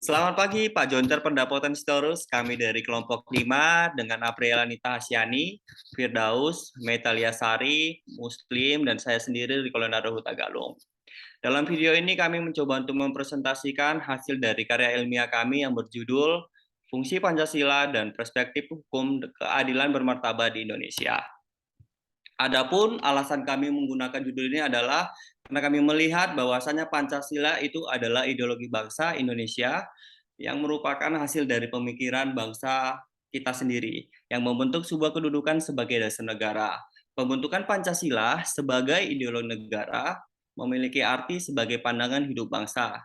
Selamat pagi Pak Jonter Pendapotan Sitorus, kami dari kelompok 5 dengan Apriela Nita Hasyani, Firdaus, Metalia Sari, Muslim, dan saya sendiri dari Kolonel Huta Galung. Dalam video ini kami mencoba untuk mempresentasikan hasil dari karya ilmiah kami yang berjudul Fungsi Pancasila dan Perspektif Hukum Keadilan Bermartabat di Indonesia. Adapun alasan kami menggunakan judul ini adalah karena kami melihat bahwasannya Pancasila itu adalah ideologi bangsa Indonesia yang merupakan hasil dari pemikiran bangsa kita sendiri yang membentuk sebuah kedudukan sebagai dasar negara. Pembentukan Pancasila sebagai ideologi negara memiliki arti sebagai pandangan hidup bangsa,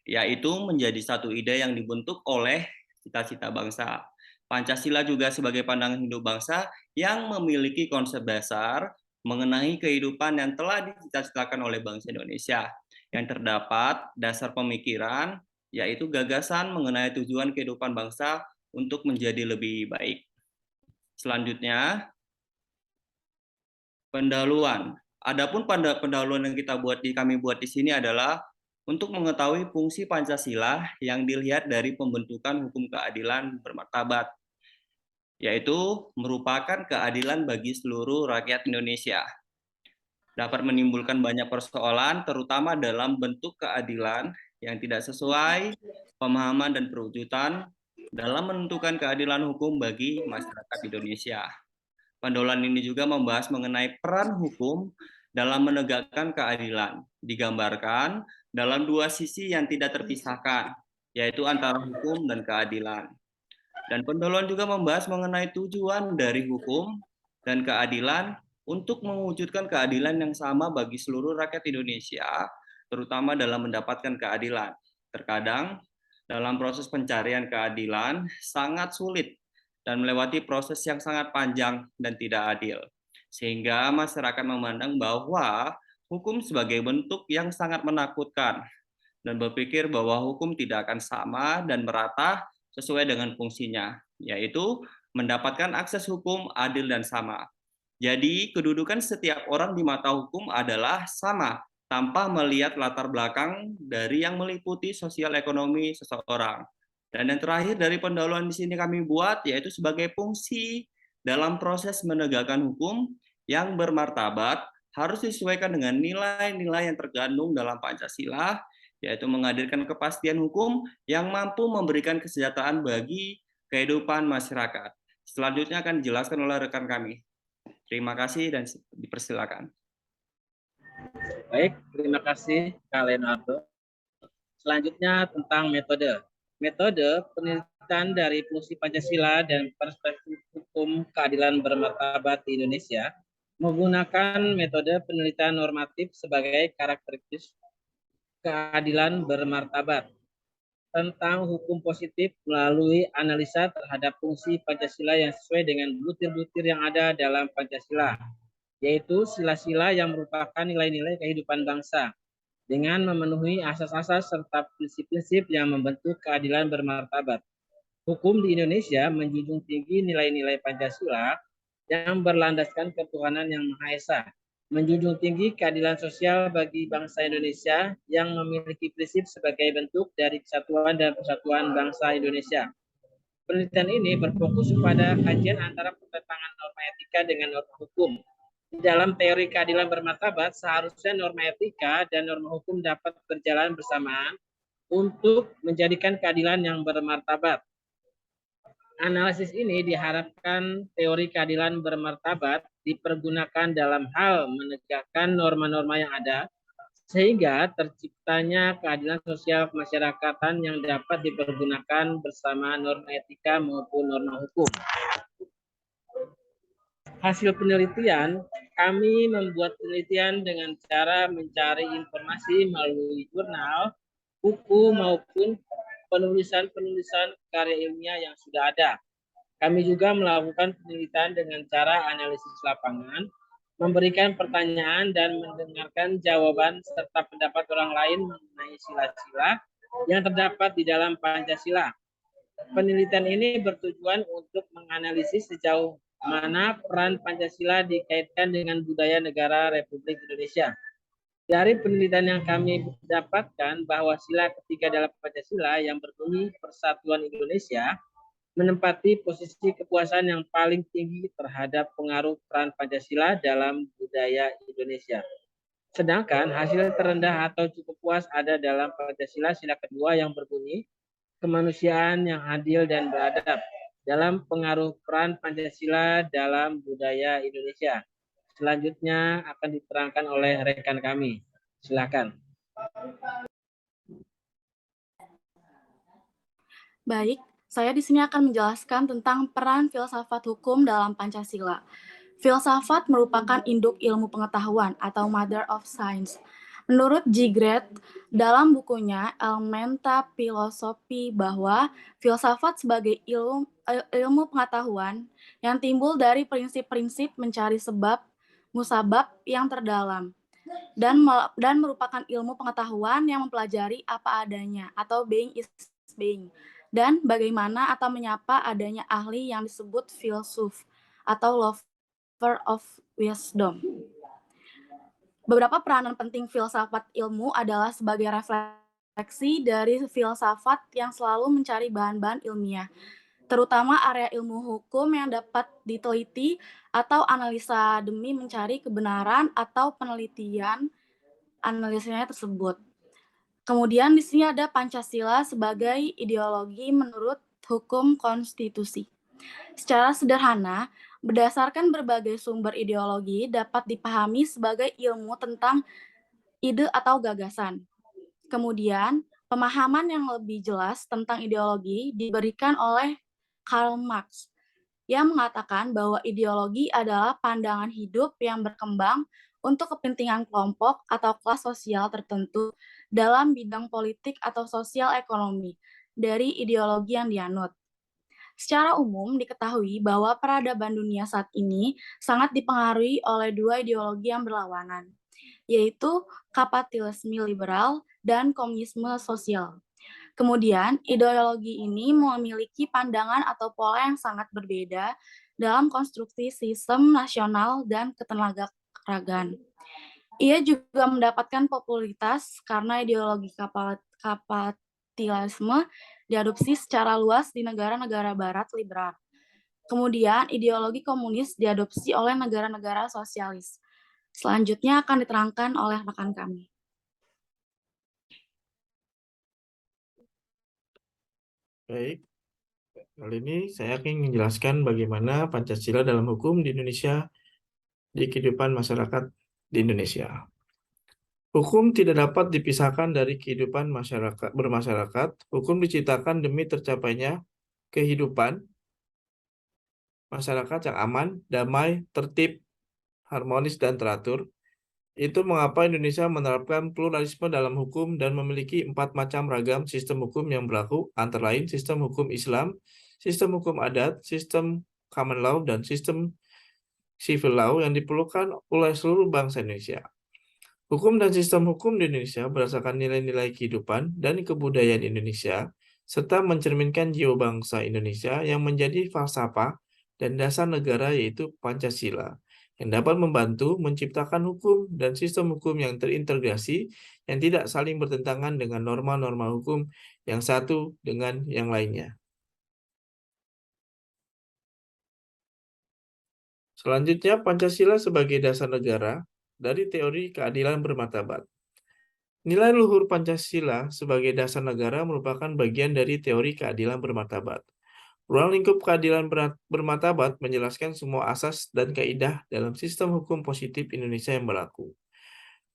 yaitu menjadi satu ide yang dibentuk oleh cita-cita bangsa. Pancasila juga sebagai pandangan hidup bangsa yang memiliki konsep dasar mengenai kehidupan yang telah dicita-citakan oleh bangsa Indonesia, yang terdapat dasar pemikiran, yaitu gagasan mengenai tujuan kehidupan bangsa untuk menjadi lebih baik. Selanjutnya, pendahuluan. Adapun pendahuluan yang kami buat di sini adalah untuk mengetahui fungsi Pancasila yang dilihat dari pembentukan hukum keadilan bermartabat, yaitu merupakan keadilan bagi seluruh rakyat Indonesia. Dapat menimbulkan banyak persoalan, terutama dalam bentuk keadilan yang tidak sesuai pemahaman dan perwujudan dalam menentukan keadilan hukum bagi masyarakat Indonesia. Pendahuluan ini juga membahas mengenai peran hukum dalam menegakkan keadilan, digambarkan dalam dua sisi yang tidak terpisahkan, yaitu antara hukum dan keadilan. Dan pendahuluan juga membahas mengenai tujuan dari hukum dan keadilan untuk mewujudkan keadilan yang sama bagi seluruh rakyat Indonesia, terutama dalam mendapatkan keadilan. Terkadang dalam proses pencarian keadilan sangat sulit dan melewati proses yang sangat panjang dan tidak adil. Sehingga masyarakat memandang bahwa hukum sebagai bentuk yang sangat menakutkan dan berpikir bahwa hukum tidak akan sama dan merata sesuai dengan fungsinya, yaitu mendapatkan akses hukum adil dan sama. Jadi, kedudukan setiap orang di mata hukum adalah sama, tanpa melihat latar belakang dari yang meliputi sosial ekonomi seseorang. Dan yang terakhir dari pendahuluan di sini kami buat, yaitu sebagai fungsi dalam proses menegakkan hukum yang bermartabat harus disesuaikan dengan nilai-nilai yang terkandung dalam Pancasila, yaitu menghadirkan kepastian hukum yang mampu memberikan kesejahteraan bagi kehidupan masyarakat. Selanjutnya akan dijelaskan oleh rekan kami. Terima kasih dan dipersilakan. Baik, terima kasih Kak Leonardo. Selanjutnya tentang metode. Metode penelitian dari fungsi Pancasila dan perspektif hukum keadilan bermartabat di Indonesia menggunakan metode penelitian normatif sebagai karakteristik keadilan bermartabat tentang hukum positif melalui analisa terhadap fungsi Pancasila yang sesuai dengan butir-butir yang ada dalam Pancasila, yaitu sila-sila yang merupakan nilai-nilai kehidupan bangsa, dengan memenuhi asas-asas serta prinsip-prinsip yang membentuk keadilan bermartabat. Hukum di Indonesia menjunjung tinggi nilai-nilai Pancasila yang berlandaskan ketuhanan yang Maha Esa, menjunjung tinggi keadilan sosial bagi bangsa Indonesia yang memiliki prinsip sebagai bentuk dari kesatuan dan persatuan bangsa Indonesia. Penelitian ini berfokus pada kajian antara pertentangan norma etika dengan norma hukum. Di dalam teori keadilan bermartabat, seharusnya norma etika dan norma hukum dapat berjalan bersamaan untuk menjadikan keadilan yang bermartabat. Analisis ini diharapkan teori keadilan bermartabat dipergunakan dalam hal menegakkan norma-norma yang ada, sehingga terciptanya keadilan sosial kemasyarakatan yang dapat dipergunakan bersama norma etika maupun norma hukum. Hasil penelitian, kami membuat penelitian dengan cara mencari informasi melalui jurnal, buku, maupun penulisan-penulisan karya ilmiah yang sudah ada. Kami juga melakukan penelitian dengan cara analisis lapangan, memberikan pertanyaan dan mendengarkan jawaban serta pendapat orang lain mengenai sila-sila yang terdapat di dalam Pancasila. Penelitian ini bertujuan untuk menganalisis sejauh mana peran Pancasila dikaitkan dengan budaya negara Republik Indonesia. Dari penelitian yang kami dapatkan bahwa sila ketiga dalam Pancasila yang berbunyi Persatuan Indonesia menempati posisi kepuasan yang paling tinggi terhadap pengaruh peran Pancasila dalam budaya Indonesia. Sedangkan hasil terendah atau cukup puas ada dalam Pancasila sila kedua yang berbunyi kemanusiaan yang adil dan beradab dalam pengaruh peran Pancasila dalam budaya Indonesia. Selanjutnya akan diterangkan oleh rekan kami. Silakan. Baik, saya di sini akan menjelaskan tentang peran filsafat hukum dalam Pancasila. Filsafat merupakan induk ilmu pengetahuan atau Mother of Science. Menurut Gigret, dalam bukunya Elementa Philosophy bahwa filsafat sebagai ilmu pengetahuan yang timbul dari prinsip-prinsip mencari sebab, musabab yang terdalam, dan merupakan ilmu pengetahuan yang mempelajari apa adanya atau being is being, dan bagaimana atau menyapa adanya ahli yang disebut filsuf atau lover of wisdom. Beberapa peranan penting filsafat ilmu adalah sebagai refleksi dari filsafat yang selalu mencari bahan-bahan ilmiah, terutama area ilmu hukum yang dapat diteliti atau analisa demi mencari kebenaran atau penelitian analisanya tersebut. Kemudian di sini ada Pancasila sebagai ideologi menurut hukum konstitusi. Secara sederhana, berdasarkan berbagai sumber ideologi dapat dipahami sebagai ilmu tentang ide atau gagasan. Kemudian, pemahaman yang lebih jelas tentang ideologi diberikan oleh Karl Marx yang mengatakan bahwa ideologi adalah pandangan hidup yang berkembang untuk kepentingan kelompok atau kelas sosial tertentu dalam bidang politik atau sosial ekonomi dari ideologi yang dianut. Secara umum diketahui bahwa peradaban dunia saat ini sangat dipengaruhi oleh dua ideologi yang berlawanan, yaitu kapitalisme liberal dan komunisme sosial. Kemudian, ideologi ini memiliki pandangan atau pola yang sangat berbeda dalam konstruksi sistem nasional dan ketenagakerjaan. Ia juga mendapatkan popularitas karena ideologi kapitalisme diadopsi secara luas di negara-negara barat liberal. Kemudian, ideologi komunis diadopsi oleh negara-negara sosialis. Selanjutnya akan diterangkan oleh rekan kami. Baik, kali ini saya ingin menjelaskan bagaimana Pancasila dalam hukum di Indonesia di kehidupan masyarakat di Indonesia. Hukum tidak dapat dipisahkan dari kehidupan masyarakat bermasyarakat. Hukum diciptakan demi tercapainya kehidupan masyarakat yang aman, damai, tertib, harmonis, dan teratur. Itu mengapa Indonesia menerapkan pluralisme dalam hukum dan memiliki 4 macam ragam sistem hukum yang berlaku, antara lain sistem hukum Islam, sistem hukum adat, sistem common law, dan sistem civil law yang diperlukan oleh seluruh bangsa Indonesia. Hukum dan sistem hukum di Indonesia berdasarkan nilai-nilai kehidupan dan kebudayaan Indonesia, serta mencerminkan jiwa bangsa Indonesia yang menjadi falsafah dan dasar negara, yaitu Pancasila, yang dapat membantu menciptakan hukum dan sistem hukum yang terintegrasi, yang tidak saling bertentangan dengan norma-norma hukum yang satu dengan yang lainnya. Selanjutnya, Pancasila sebagai dasar negara dari teori keadilan bermartabat. Nilai luhur Pancasila sebagai dasar negara merupakan bagian dari teori keadilan bermartabat. Ruang lingkup keadilan bermartabat menjelaskan semua asas dan kaidah dalam sistem hukum positif Indonesia yang berlaku.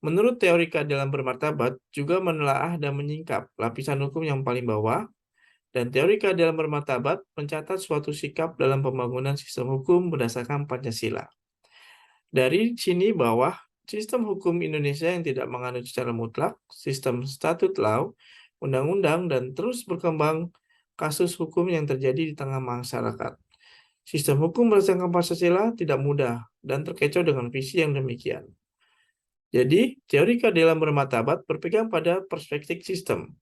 Menurut teori keadilan bermartabat, juga menelaah dan menyingkap lapisan hukum yang paling bawah, dan teori keadilan bermartabat mencatat suatu sikap dalam pembangunan sistem hukum berdasarkan Pancasila. Dari sini bawah, sistem hukum Indonesia yang tidak menganut secara mutlak, sistem statute law, undang-undang, dan terus berkembang kasus hukum yang terjadi di tengah masyarakat. Sistem hukum berdasarkan Pancasila tidak mudah dan terkecoh dengan visi yang demikian. Jadi, teori keadilan bermartabat berpegang pada perspektif sistem.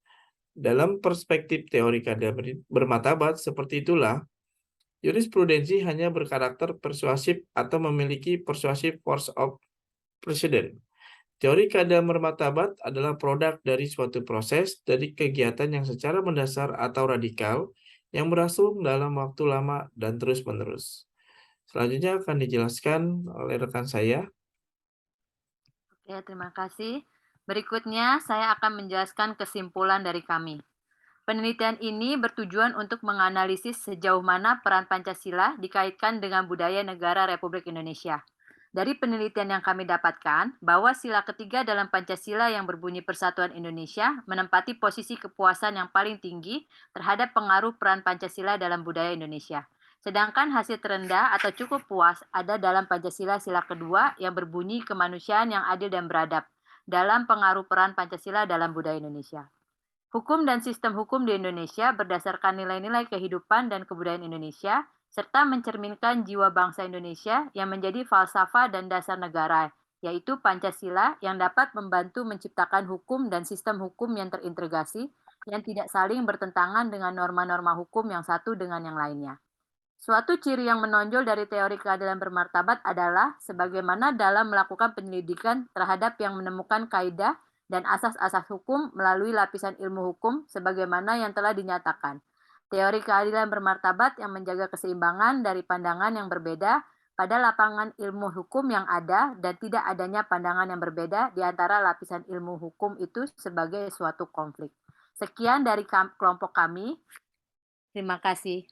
Dalam perspektif teori keadilan bermartabat seperti itulah, jurisprudensi hanya berkarakter persuasif atau memiliki persuasive force of precedent. Teori keadilan bermartabat adalah produk dari suatu proses dari kegiatan yang secara mendasar atau radikal yang berlangsung dalam waktu lama dan terus-menerus. Selanjutnya akan dijelaskan oleh rekan saya. Oke, terima kasih. Berikutnya, saya akan menjelaskan kesimpulan dari kami. Penelitian ini bertujuan untuk menganalisis sejauh mana peran Pancasila dikaitkan dengan budaya negara Republik Indonesia. Dari penelitian yang kami dapatkan, bahwa sila ketiga dalam Pancasila yang berbunyi Persatuan Indonesia menempati posisi kepuasan yang paling tinggi terhadap pengaruh peran Pancasila dalam budaya Indonesia. Sedangkan hasil terendah atau cukup puas ada dalam Pancasila sila kedua yang berbunyi kemanusiaan yang adil dan beradab dalam pengaruh peran Pancasila dalam budaya Indonesia. Hukum dan sistem hukum di Indonesia berdasarkan nilai-nilai kehidupan dan kebudayaan Indonesia, serta mencerminkan jiwa bangsa Indonesia yang menjadi falsafah dan dasar negara, yaitu Pancasila yang dapat membantu menciptakan hukum dan sistem hukum yang terintegrasi, yang tidak saling bertentangan dengan norma-norma hukum yang satu dengan yang lainnya. Suatu ciri yang menonjol dari teori keadilan bermartabat adalah sebagaimana dalam melakukan penyelidikan terhadap yang menemukan kaidah dan asas-asas hukum melalui lapisan ilmu hukum sebagaimana yang telah dinyatakan. Teori keadilan bermartabat yang menjaga keseimbangan dari pandangan yang berbeda pada lapangan ilmu hukum yang ada dan tidak adanya pandangan yang berbeda di antara lapisan ilmu hukum itu sebagai suatu konflik. Sekian dari kelompok kami. Terima kasih.